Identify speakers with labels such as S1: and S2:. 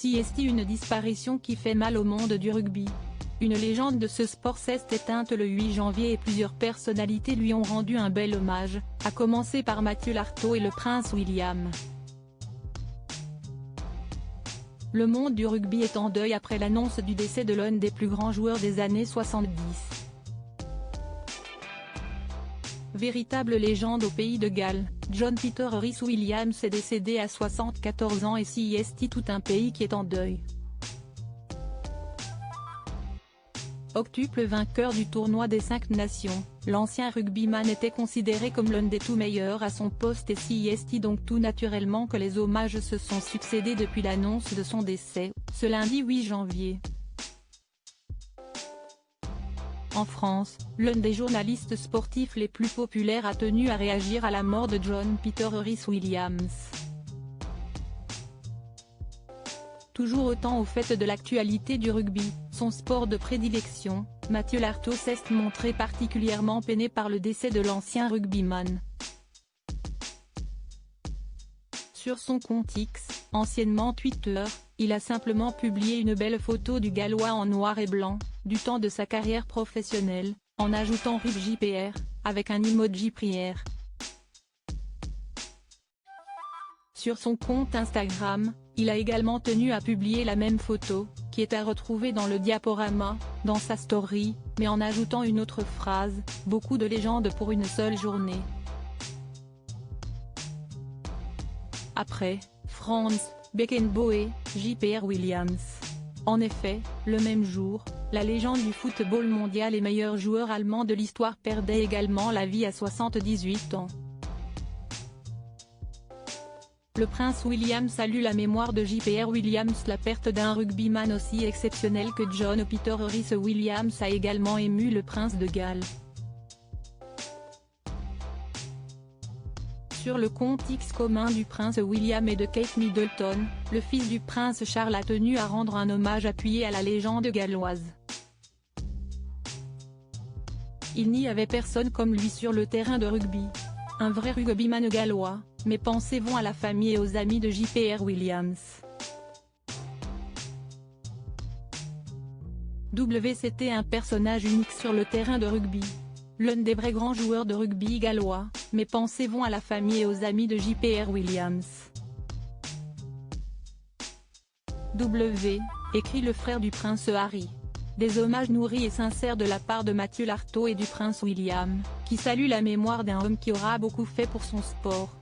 S1: CST, une disparition qui fait mal au monde du rugby. Une légende de ce sport s'est éteinte le 8 janvier et plusieurs personnalités lui ont rendu un bel hommage, à commencer par Mathieu Lartaud et le prince William. Le monde du rugby est en deuil après l'annonce du décès de l'un des plus grands joueurs des années 70. Véritable légende au pays de Galles, John Peter Rhys-Williams est décédé à 74 ans et CST, tout un pays qui est en deuil. Octuple vainqueur du tournoi des 5 nations, l'ancien rugbyman était considéré comme l'un des tout meilleurs à son poste et CST donc tout naturellement que les hommages se sont succédés depuis l'annonce de son décès, ce lundi 8 janvier. En France, l'un des journalistes sportifs les plus populaires a tenu à réagir à la mort de John Peter Rhys-Williams. Toujours autant au fait de l'actualité du rugby, son sport de prédilection, Mathieu Lartaud s'est montré particulièrement peiné par le décès de l'ancien rugbyman. Sur son compte X, anciennement Twitter, il a simplement publié une belle photo du Gallois en noir et blanc, du temps de sa carrière professionnelle, en ajoutant RIP JPR, avec un emoji prière. Sur son compte Instagram, il a également tenu à publier la même photo, qui est à retrouver dans le diaporama, dans sa story, mais en ajoutant une autre phrase, « Beaucoup de légendes pour une seule journée ». Après, Franz Beckenbauer, JPR Williams. En effet, le même jour, la légende du football mondial et meilleur joueur allemand de l'histoire perdait également la vie à 78 ans. Le prince William salue la mémoire de JPR Williams. La perte d'un rugbyman aussi exceptionnel que John Peter Rhys-Williams a également ému le prince de Galles. Sur le compte X commun du prince William et de Kate Middleton, le fils du prince Charles a tenu à rendre un hommage appuyé à la légende galloise. Il n'y avait personne comme lui sur le terrain de rugby. Un vrai rugbyman gallois, mes pensées vont à la famille et aux amis de JPR Williams. C'était un personnage unique sur le terrain de rugby. L'un des vrais grands joueurs de rugby gallois, mes pensées vont à la famille et aux amis de JPR Williams. Écrit le frère du prince Harry. Des hommages nourris et sincères de la part de Mathieu Lartaud et du prince William, qui salue la mémoire d'un homme qui aura beaucoup fait pour son sport.